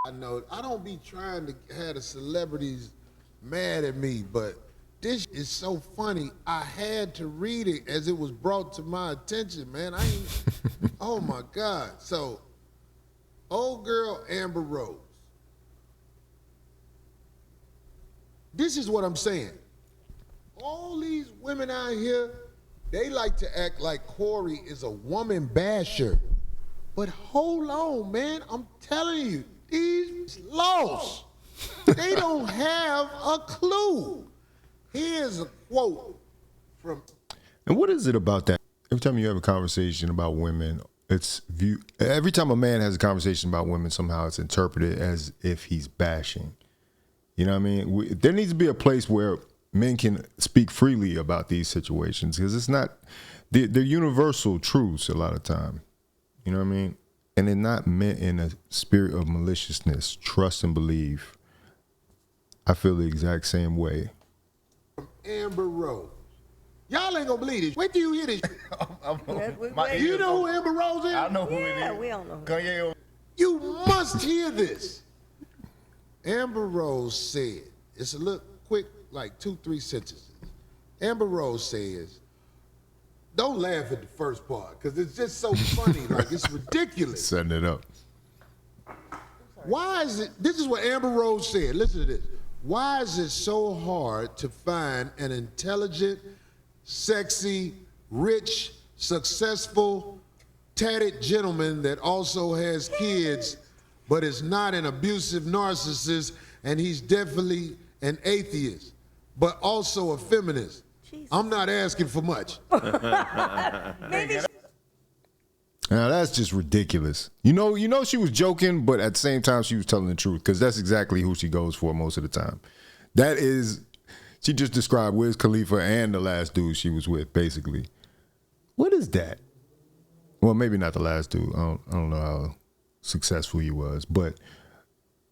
I know I don't be trying to have the celebrities mad at me, but this is so funny. I had to read it as it was brought to my attention, man. I ain't, oh my God. So, old girl Amber Rose. This is what I'm saying. All these women out here, they like to act like Corey is a woman basher. But hold on, man. I'm telling you, these lost. They don't have a clue. Here's a quote from... And what is it about that? Every time you have a conversation about women, every time a man has a conversation about women, somehow it's interpreted as if he's bashing. You know what I mean? There needs to be a place where men can speak freely about these situations, because it's not, they're universal truths a lot of time. You know what I mean? And they're not meant in a spirit of maliciousness. Trust and believe. I feel the exact same way. Amber Rose. Y'all ain't gonna believe this. Wait till you hear this. You know who Amber Rose is? I know who it is. Yeah, we all know. Kanye. You must hear this. Amber Rose said, it's a little quick, like 2-3 sentences. Amber Rose says, don't laugh at the first part, because it's just so funny, like it's ridiculous. Setting it up. Why is it, this is what Amber Rose said, listen to this. Why is it so hard to find an intelligent, sexy, rich, successful, tatted gentleman that also has kids, but is not an abusive narcissist, and he's definitely an atheist, but also a feminist? Jesus. I'm not asking for much. Maybe. Now that's just ridiculous. You know she was joking, but at the same time she was telling the truth, because that's exactly who she goes for most of the time. That is, she just described Wiz Khalifa and the last dude she was with, basically. What is that? Well, maybe not the last dude. I don't know how successful he was, but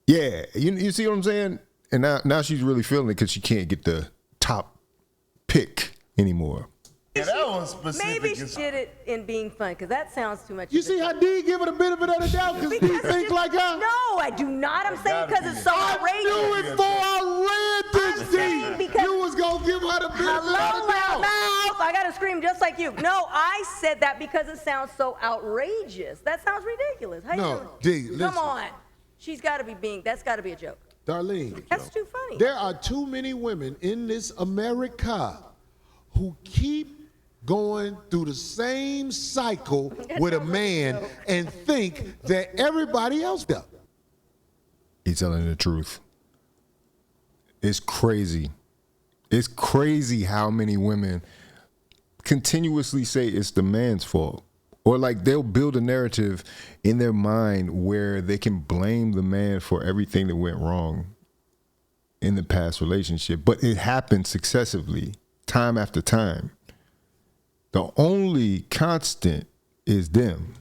yeah, you see what I'm saying? And now she's really feeling it because she can't get the top pick anymore. Yeah, that was specific. Maybe she did it in being fun, because that sounds too much. You see how D give it a benefit of the doubt because D think like her? No, I do not. I'm saying because it's so outrageous. I knew it before I read this, D. You was going to give her the benefit of the doubt. Mouth. I got to scream just like you. No, I said that because it sounds so outrageous. That sounds ridiculous. How No, you D, listen. Come on. She's got to be being, that's got to be a joke. Darlene. That's too funny. There are too many women in this America who keep going through the same cycle with a man and think that everybody else does. He's telling the truth. It's crazy. It's crazy how many women continuously say it's the man's fault. Or like they'll build a narrative in their mind where they can blame the man for everything that went wrong in the past relationship. But it happened successively, time after time. The only constant is them.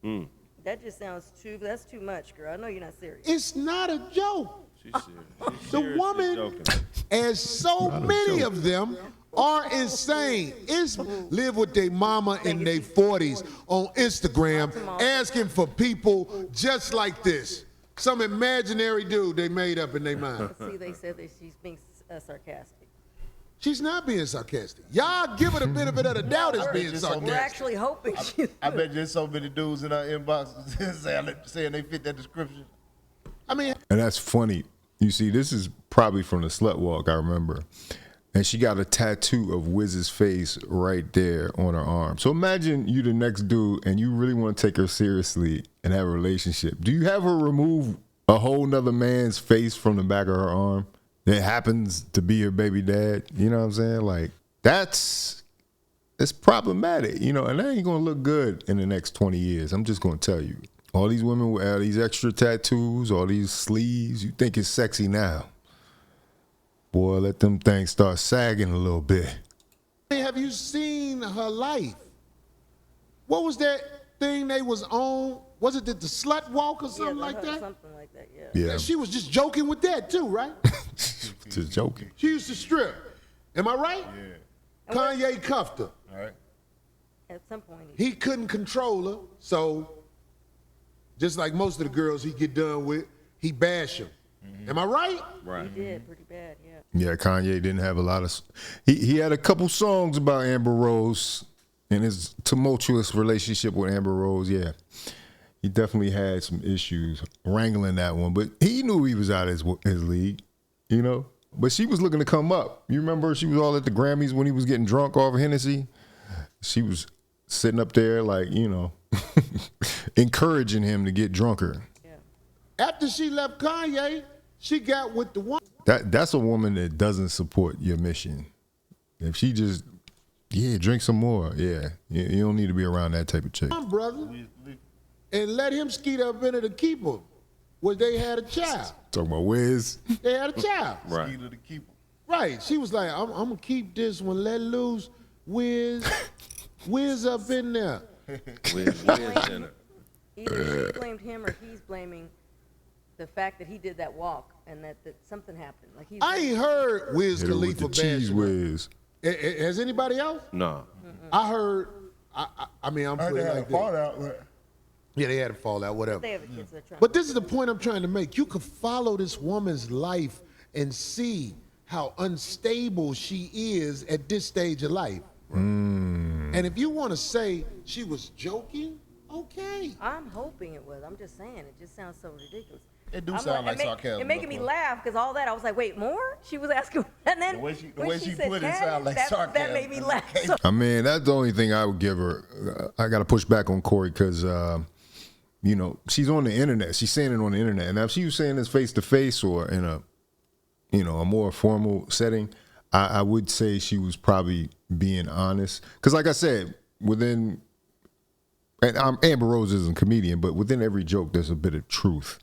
Mm. That just sounds that's too much, girl. I know you're not serious. It's not a joke. She's serious. The woman, as so many of them, are insane. It's live with their mama in their 40s on Instagram asking for people just like this. Some imaginary dude they made up in their mind. See, they said that she's being sarcastic. She's not being sarcastic. Y'all give her the benefit of the doubt as being sarcastic. We're actually hoping she's... I bet there's so many dudes in our inbox saying they fit that description. I mean... And that's funny. You see, this is probably from the Slut Walk, I remember. And she got a tattoo of Wiz's face right there on her arm. So imagine you the next dude and you really want to take her seriously and have a relationship. Do you have her remove a whole nother man's face from the back of her arm that happens to be her baby dad? You know what I'm saying? Like, it's problematic, you know, and that ain't going to look good in the next 20 years. I'm just going to tell you. All these women with all these extra tattoos, all these sleeves, you think it's sexy now. Boy, let them things start sagging a little bit. Have you seen her life? What was that thing they was on? Was it the Slut Walk or something like that? Something like that, yeah. Yeah. She was just joking with that too, right? Just joking. She used to strip. Am I right? Yeah. Kanye cuffed her. All right. At some point. He couldn't control her, so just like most of the girls he get done with, he bashed him. Am I right? Right. He did pretty bad, yeah. Yeah, Kanye didn't have a lot of. He had a couple songs about Amber Rose and his tumultuous relationship with Amber Rose. Yeah, he definitely had some issues wrangling that one, but he knew he was out of his league, you know. But she was looking to come up. You remember she was all at the Grammys when he was getting drunk off of Hennessy. She was sitting up there like, you know, encouraging him to get drunker. After she left Kanye, she got with the one. That's a woman that doesn't support your mission. If she just, drink some more. Yeah, you don't need to be around that type of chick. Brother, and let him skeet up into the keeper where they had a child. Talking about Wiz. They had a child. Right. Either to keep 'em. Right. She was like, I'm going to keep this one, let loose. Wiz up in there. Wiz in it. Either she blamed him or he's blaming the fact that he did that walk and that something happened. Like he's I ain't heard Wiz Hit her with Khalifa the cheese bashing her. Wiz. Has anybody else? No. I heard, I mean, I'm I heard putting they it had a like this. fallout. But Yeah, they had a fallout, whatever. they have the kids that are trying But this is the point I'm trying to make. You could follow this woman's life and see how unstable she is at this stage of life. And if you want to say she was joking, okay. I'm hoping it was. I'm just saying. It just sounds so ridiculous. It do I'm sound like it sarcasm, It making me though. laugh because all that I was like, wait, more? She was asking, and then The way she when said put it Tad, sound like that sarcasm. made me laugh. So, I mean, that's the only thing I would give her. I got to push back on Corey because, you know, she's on the internet. She's saying it on the internet. And if she was saying this face to face or in a, you know, a more formal setting, I would say she was probably being honest. Because, like I said, within, and Amber Rose isn't a comedian, but within every joke, there's a bit of truth.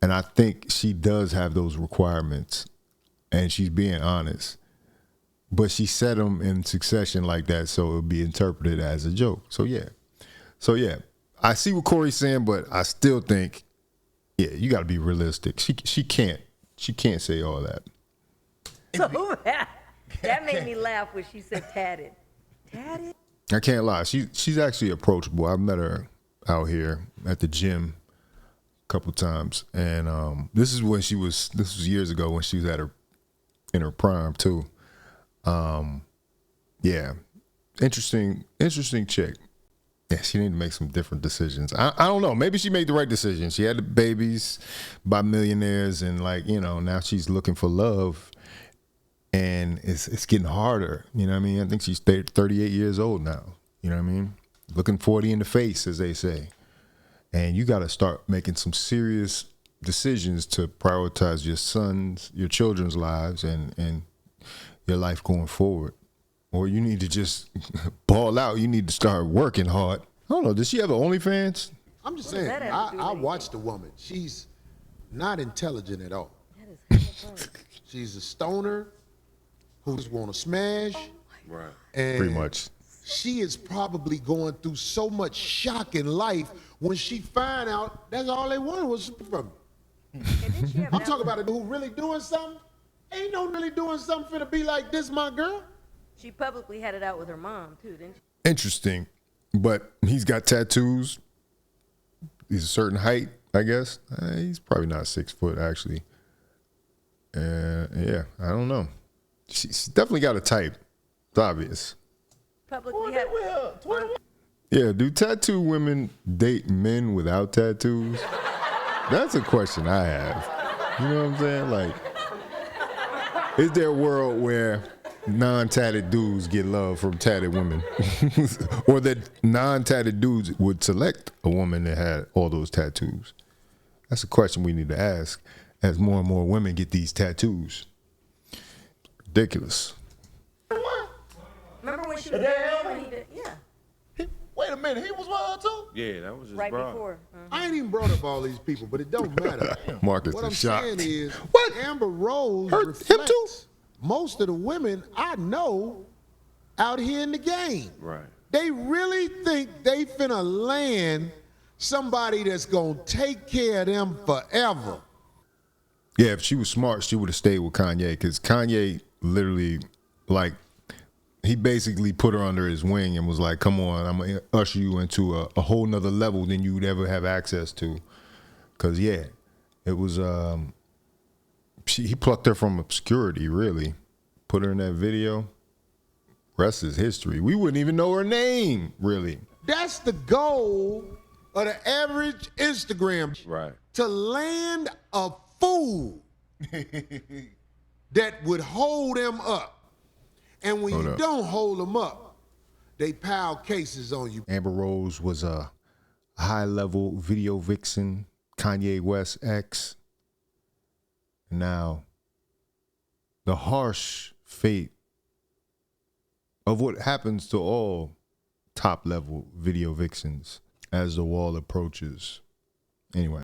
And I think she does have those requirements, and she's being honest. But she said them in succession like that, so it would be interpreted as a joke. So yeah, I see what Corey's saying, but I still think, you got to be realistic. She can't say all that. so that made me laugh when she said tatted. Tatted? I can't lie. She's actually approachable. I met her out here at the gym a couple times, and this was years ago when she was in her prime too. Yeah, interesting chick. Yeah, she needed to make some different decisions. I don't know. Maybe she made the right decision. She had the babies by millionaires, and like, you know, now she's looking for love, and it's getting harder. You know what I mean? I think she's 38 years old now. You know what I mean? Looking 40 in the face, as they say. And you got to start making some serious decisions to prioritize your children's lives and your life going forward. Or you need to just ball out. You need to start working hard. I don't know. Does she have an OnlyFans? I'm just What does saying, that have to do with I anything? watched the woman. She's not intelligent at all. That is hella funny. She's a stoner who just want to smash. Right. And Pretty much. she is probably going through so much shock in life when she find out that's all they wanted was from her. And then she have I'm an talking about a dude who really doing something. Ain't no really doing something finna be like this, my girl. She publicly had it out with her mom too, didn't she? Interesting. But he's got tattoos. He's a certain height, I guess. He's probably not 6 foot, actually. Yeah, I don't know. She's definitely got a type. It's obvious. Publicly had. Yeah, do tattoo women date men without tattoos? That's a question I have. You know what I'm saying? Like, is there a world where non-tatted dudes get love from tatted women? Or that non-tatted dudes would select a woman that had all those tattoos? That's a question we need to ask as more and more women get these tattoos. Ridiculous. Remember when she was there when he did? Yeah, Wait a minute, he was wild too? Yeah, that was just right broad. before. I ain't even brought up all these people, but it don't matter. Marcus What is I'm shocked. saying is, What? Amber Rose Her- him reflects too? most of the women I know out here in the game. Right. They really think they finna land somebody that's gonna take care of them forever. Yeah, if she was smart, she would have stayed with Kanye, because Kanye literally, like, he basically put her under his wing and was like, come on, I'm going to usher you into a whole nother level than you would ever have access to. Because, yeah, It was he plucked her from obscurity, really. Put her in that video. Rest is history. We wouldn't even know her name, really. That's the goal of the average Instagram. Right. To land a fool that would hold them up. And when Hold you up. don't hold them up, they pile cases on you. Amber Rose was a high-level video vixen, Kanye West ex. Now, the harsh fate of what happens to all top-level video vixens as the wall approaches. Anyway.